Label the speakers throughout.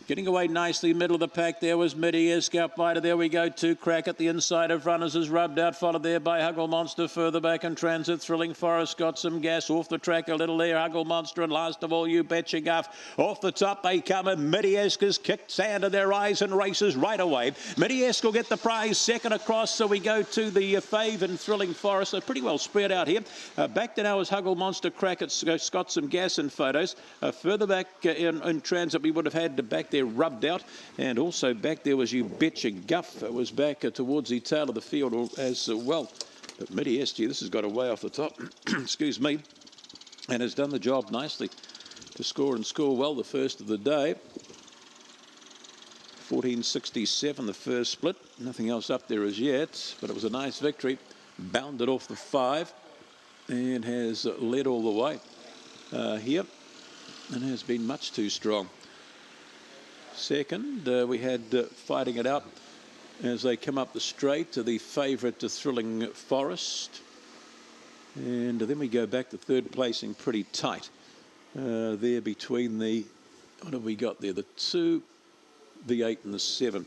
Speaker 1: Getting away nicely, middle of the pack there was Midi-esque up wider. There we go, 2 Crack at the inside of runners is rubbed out, followed there by Huggle Monster. Further back in transit, Thrilling Forest got some gas off the track a little there. Huggle Monster, and last of all, You Betcha Guff. Off the top they come, and Midi-esque has kicked sand in their eyes and races right away. Midi-esque will get the prize, second across, so we go to the Fave and Thrilling Forest. They're pretty well spread out here. Back to now is Huggle Monster. Crack it's got some gas in photos. Further back in transit, we would have had the back there rubbed out, and also back there was You Betcha Guff. It was back towards the tail of the field as well. But Midi-esque, this has got away off the top, excuse me, and has done the job nicely to score and score well the first of the day. 14.67 the first split, nothing else up there as yet, but it was a nice victory. Bounded off the 5 and has led all the way here, and has been much too strong. Second, we had fighting it out as they come up the straight to the favourite to Thrilling Forest, and then we go back to third placing pretty tight there between the, what have we got there, the 2, the 8 and the 7.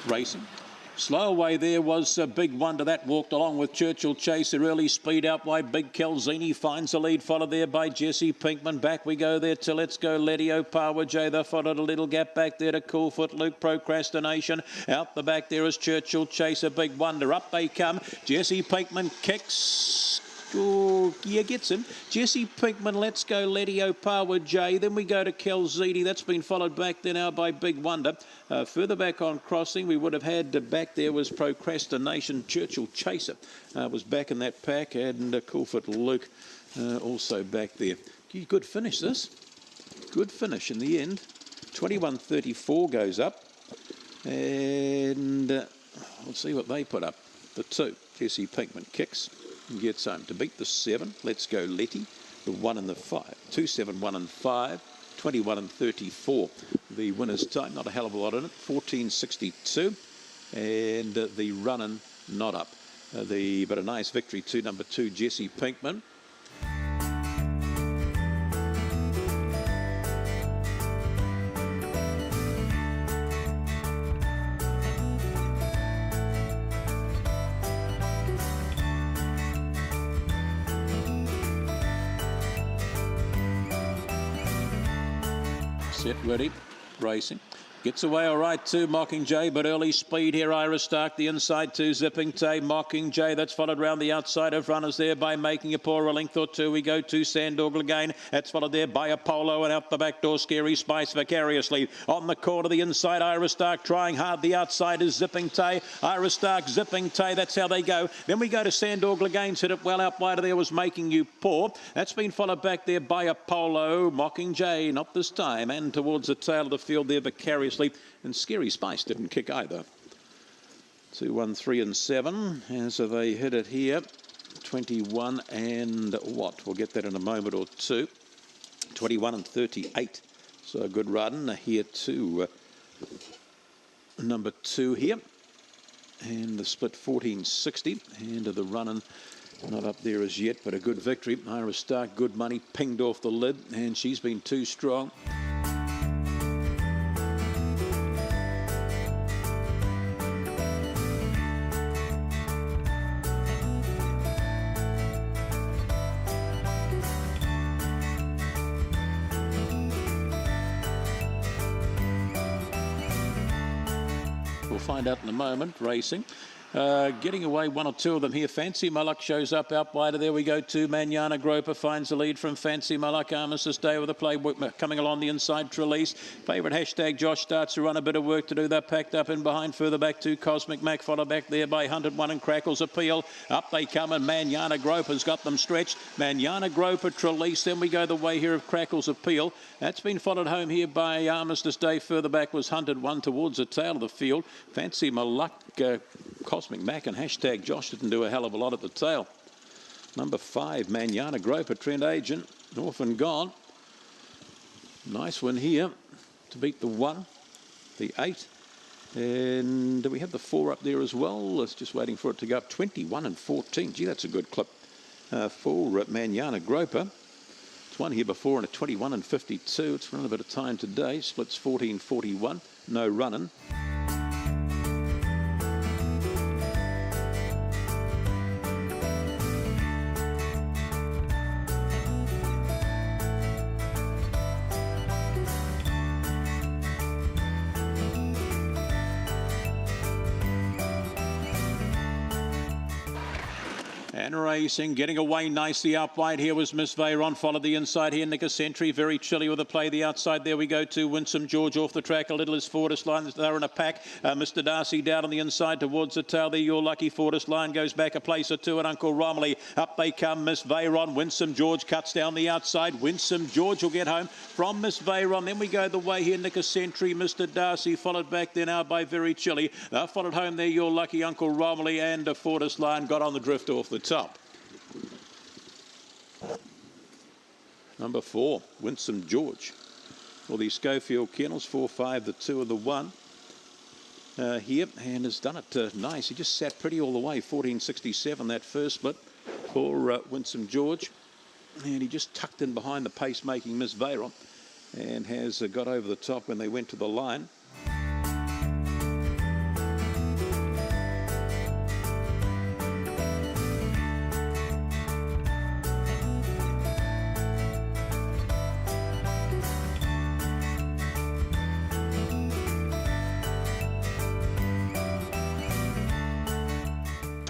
Speaker 1: Racing. Slow away there was a Big Wonder. That walked along with Churchill Chaser. Early speed out wide. Big Calzini finds the lead, followed there by Jesse Pinkman. Back we go there to Let's Go Letio Power J. They followed a little gap back there to Coolfoot Luke. Procrastination. Out the back there is Churchill Chaser. Big Wonder. Up they come. Jesse Pinkman kicks. Oh, yeah, gets him. Jesse Pinkman, Let's Go Letio Power J. Then we go to Calzini. That's been followed back there now by Big Wonder. Further back on crossing, we would have had back there was Procrastination. Churchill Chaser was back in that pack, and Coolfoot Luke also back there. Good finish this. Good finish in the end. 21.34 goes up, and we'll see what they put up. The 2, Jesse Pinkman kicks. Gets home to beat the 7. Let's Go Letty, the 1 and the 5. 2, 7, 1 and 5. 21 and 34. The winner's time, not a hell of a lot in it. 14.62, and the running not up. But a nice victory to number 2, Jesse Pinkman. Set, ready, racing. Gets away all right too, Mockingjay, but early speed here. Iris Stark, the inside 2, Zipping Tay. Mockingjay, that's followed round the outside of runners there by Making a Pour. A length or 2, we go to Sandorgle again. That's followed there by Apollo, and out the back door, Scary Spice vicariously. On the corner, the inside, Iris Stark trying hard. The outside is Zipping Tay. Iris Stark, Zipping Tay, that's how they go. Then we go to Sandorgle again. Hit it well out wider there was Making You Pour. That's been followed back there by Apollo. Mockingjay, not this time, and towards the tail of the field there vicariously. And Scary Spice didn't kick either. 2, 1, 3 and 7 as they hit it here. 21 and what? We'll get that in a moment or two. 21 and 38. So a good run here to number 2 here. And the split 14.60. And the running not up there as yet, but a good victory. Iris Stark, good money, pinged off the lid, and she's been too strong. We'll find out in a moment. Racing. Getting away 1 or 2 of them here. Fancy Malak shows up out wider. There we go to Manana Groper finds the lead from Fancy Malak. Armistice Day with the play coming along the inside. Trelise. Favourite hashtag Josh starts to run a bit of work to do. They're packed up in behind. Further back to Cosmic Mac. Followed back there by 101 and Crackles Appeal. Up they come, and Manana Groper's got them stretched. Manana Groper, Trelise. Then we go the way here of Crackles Appeal. That's been followed home here by Armistice Day. Further back was Hunted One towards the tail of the field. Fancy Malak, Cosmic Mac and hashtag Josh didn't do a hell of a lot at the tail. Number 5, Manana Groper, Trent Agent. Off and gone. Nice one here to beat the 1, the 8. And we have the 4 up there as well. It's just waiting for it to go up. 21 and 14. Gee, that's a good clip for Manana Groper. It's won here before in a 21 and 52. It's run a bit of time today. Splits 14.41. No running. And racing, getting away nicely up wide. Here was Miss Veyron, followed the inside here. Nicker Sentry, very chilly with the play the outside. There we go to Winsome George off the track. A little is Fortis Line. They're in a pack. Mr. Darcy down on the inside towards the tail there. Your Lucky Fortis Line goes back a place or two. And Uncle Romilly, up they come. Miss Veyron, Winsome George cuts down the outside. Winsome George will get home from Miss Veyron. Then we go the way here. Nicker Sentry, Mr. Darcy, followed back there now by Very Chilly. Followed home there. Your Lucky Uncle Romilly and Fortis Line got on the drift off the top. Number 4, Winsome George. Well, the Schofield Kennels, 4-5, the 2 of the 1. Here, and has done it nice. He just sat pretty all the way, 14.67 that first split for Winsome George. And he just tucked in behind the pace-making Miss Veyron and has got over the top when they went to the line.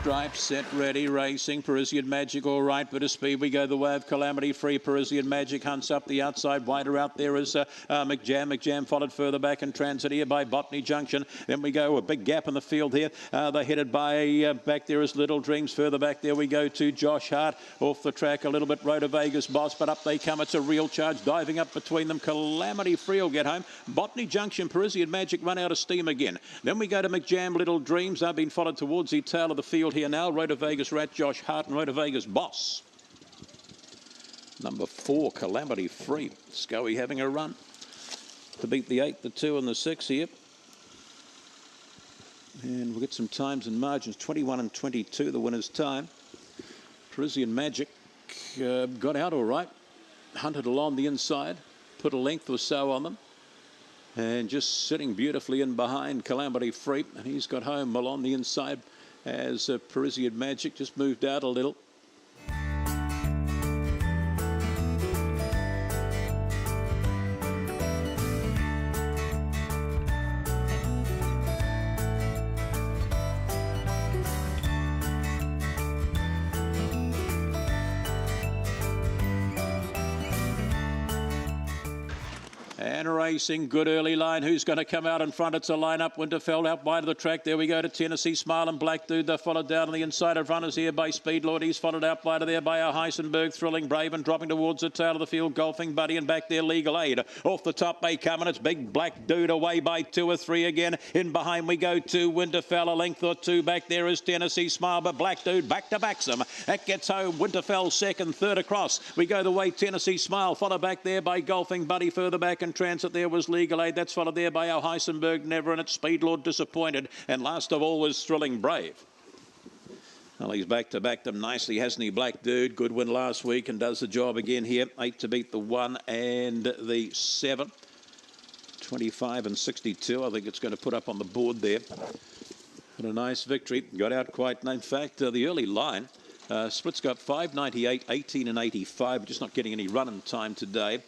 Speaker 1: Stripes, set, ready, racing. Parisian Magic, all right, bit of speed. We go the way of Calamity Free. Parisian Magic hunts up the outside. Wider out there is McJam. McJam followed further back in transit here by Botany Junction. Then we go a big gap in the field here. They're headed by back there is Little Dreams. Further back there we go to Josh Hart. Off the track a little bit, Rhoda Vegas Boss, but up they come. It's a real charge. Diving up between them. Calamity Free will get home. Botany Junction, Parisian Magic run out of steam again. Then we go to McJam, Little Dreams. They've been followed towards the tail of the field here now. Rhoda Vegas Rat, Josh Hart, and Rhoda Vegas Boss. Number 4, Calamity Free. Scoey having a run to beat the 8, the 2, and the 6 here. And we'll get some times and margins. 21 and 22, the winner's time. Parisian Magic got out all right. Hunted along the inside. Put a length or so on them. And just sitting beautifully in behind Calamity Free. And he's got home along the inside as Parisian Magic just moved out a little. And racing, good early line. Who's going to come out in front? It's a line-up. Winterfeld out wide of the track. There we go to Tennessee Smile and Black Dude. They're followed down on the inside of runners here by Speedlord. He's followed out wide of there by a Heisenberg, Thrilling Brave, and dropping towards the tail of the field. Golfing Buddy, and back there Legal Aid. Off the top they come, and it's Big Black Dude away by 2 or 3 again. In behind we go to Winterfell. A length or 2 back there is Tennessee Smile, but Black Dude back to backs him. That gets home. Winterfell second, third across. We go the way Tennessee Smile, followed back there by Golfing Buddy. Further back in transit there was Legal Aid. That's followed there by our Heisenberg Never, and it's Speedlord Disappointed. And last of all was Thrilling Brave. Well, he's back to back them nicely, hasn't he, Black Dude? Good win last week and does the job again here. 8 to beat the 1 and the 7. 25 and 62. I think it's going to put up on the board there. And a nice victory. Got out quite. In fact, the early line. Splits got 5.98, 18 and 85. Just not getting any run-in time today.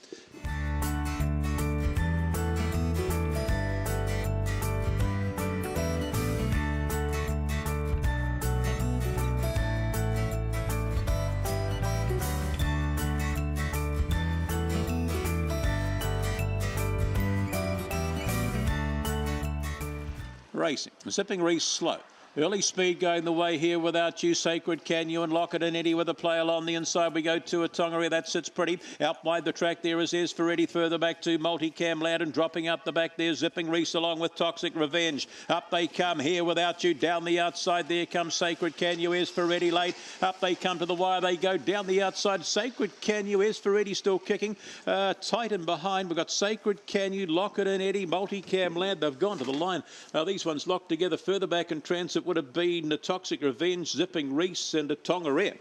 Speaker 1: Racing. Zipping Reese slow. Early speed going the way here without you. Sacred Can You and Lockett and Eddie with a play along the inside. We go to a Tongaree. That sits pretty. Out wide the track there is for Eddie. Further back to Multicam Lad and dropping up the back there. Zipping Reese along with Toxic Revenge. Up they come here without you. Down the outside there comes Sacred Can You is for Eddie late. Up they come to the wire. They go down the outside. Sacred Can You is for Eddie still kicking. Tight and behind. We've got Sacred Can You, Lockett and Eddie, Multicam Lad. They've gone to the line. These ones locked together. Further back in transit would have been the Toxic Revenge, Zipping Reese and a Tongaree.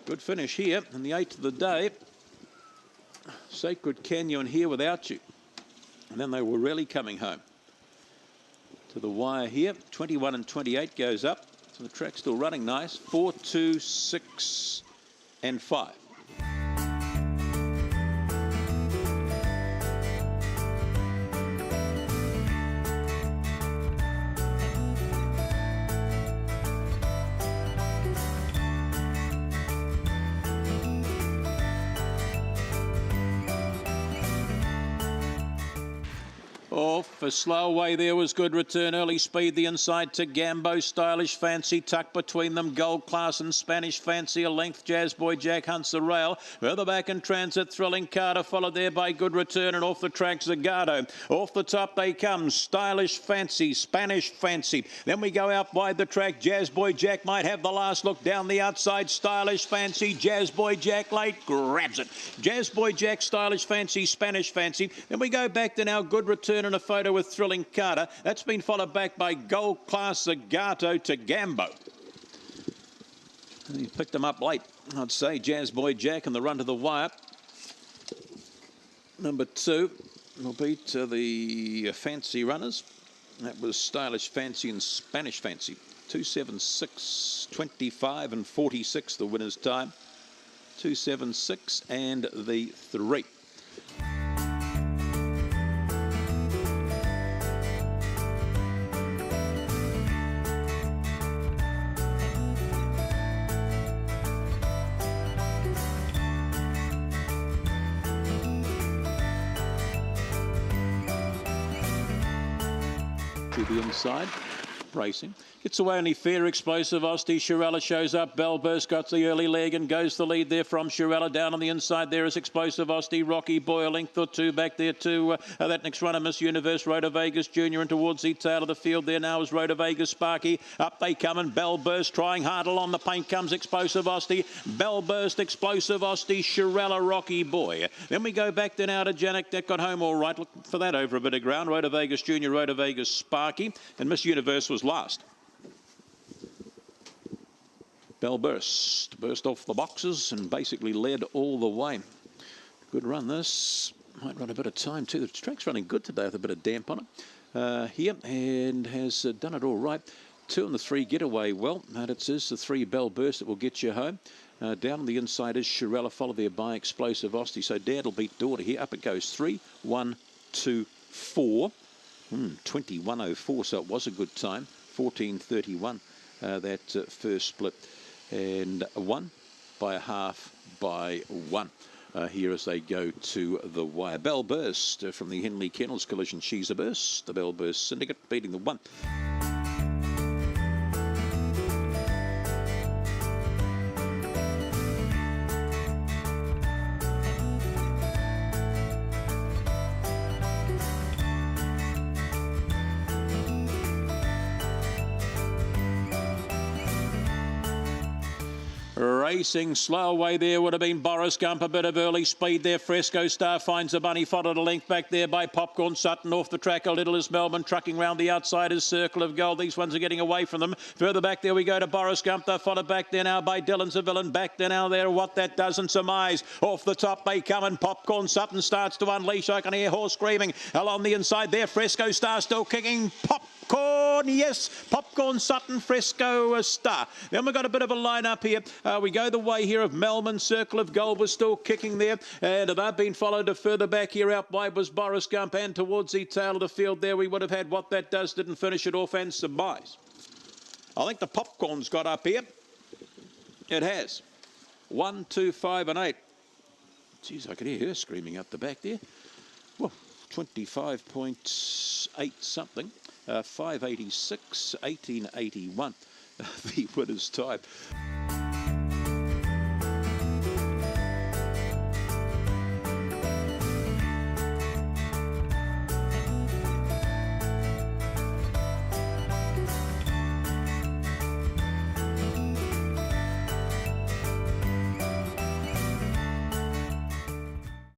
Speaker 1: Good finish here in the 8th of the day. Sacred Canyon here without you. And then they were really coming home. To the wire here. 21 and 28 goes up. So the track's still running nice. 4, 2, 6 and 5. Off a slow away there was Good Return. Early speed the inside to Gambo. Stylish Fancy tucked between them. Gold Class and Spanish Fancy. A length Jazz Boy Jack hunts the rail. Further back in transit Thrilling Carter followed there by Good Return and off the track Zagato. Off the top they come. Stylish Fancy. Spanish Fancy. Then we go out wide the track. Jazz Boy Jack might have the last look down the outside. Stylish Fancy. Jazz Boy Jack late grabs it. Jazz Boy Jack, Stylish Fancy, Spanish Fancy. Then we go back to now Good Return and a photo with Thrilling Carter. That's been followed back by Gold Class Zagato to Gambo. He picked them up late, I'd say. Jazz Boy Jack and the run to the wire. Number 2 will beat the Fancy runners. That was Stylish Fancy and Spanish Fancy. 2:76, 25 and 46 the winner's time. 2:76 and the 3. To the inside, racing. Gets away only Fair Explosive. Osti Shirella shows up. Bellburst got the early leg and goes the lead there from Shirella. Down on the inside there is Explosive Osti. Rocky Boy a length or 2 back there to that next runner, Miss Universe, Rhoda Vegas Jr. And towards the tail of the field there now is Rhoda Vegas Sparky. Up they come and Bellburst trying hard along the paint comes Explosive Osti. Bellburst, Explosive Osti, Shirella, Rocky Boy. Then we go back there now to Janek. That got home all right. Look for that over a bit of ground. Rhoda Vegas Jr., Rhoda Vegas Sparky. And Miss Universe was last. Bellburst burst off the boxes and basically led all the way. Good run this. Might run a bit of time too. The track's running good today with a bit of damp on it here and has done it all right. 2 and the 3 get away well. And it's the 3 Bellburst that will get you home. Down on the inside is Shirella, followed there by Explosive Osti. So Dad will beat daughter here. Up it goes 3, 1, 2, 4. 21.04, so it was a good time. 14.31 that first split. And 1 by a half by 1 here as they go to the wire. Bellburst from the Henley Kennels Collision. She's a burst. The Bellburst Syndicate beating the 1. Racing slow away there would have been Boris Gump. A bit of early speed there. Fresco Star finds the bunny, followed a length back there by Popcorn Sutton. Off the track a little is Melbourne, trucking round the outside is Circle of Gold. These ones are getting away from them. Further back there we go to Boris Gump. They're followed back there now by Dylan Zavillan. Back there now there. What that doesn't surmise. Off the top they come and Popcorn Sutton starts to unleash. I can hear horse screaming. Along the inside there. Fresco Star still kicking. Popcorn, yes. Popcorn Sutton, Fresco Star. Then we've got a bit of a line up here. We go the way here of Melbourne. Circle of Gold was still kicking there. And they've been followed to further back here. Out wide was Boris Gump. And towards the tail of the field there we would have had What That Does. Didn't finish it off and surmise. I think the Popcorn's got up here. It has. 1, 2, 5 and 8. Geez, I could hear her screaming up the back there. Well, 25.8 something. 5:86, 18:81, the winner's time.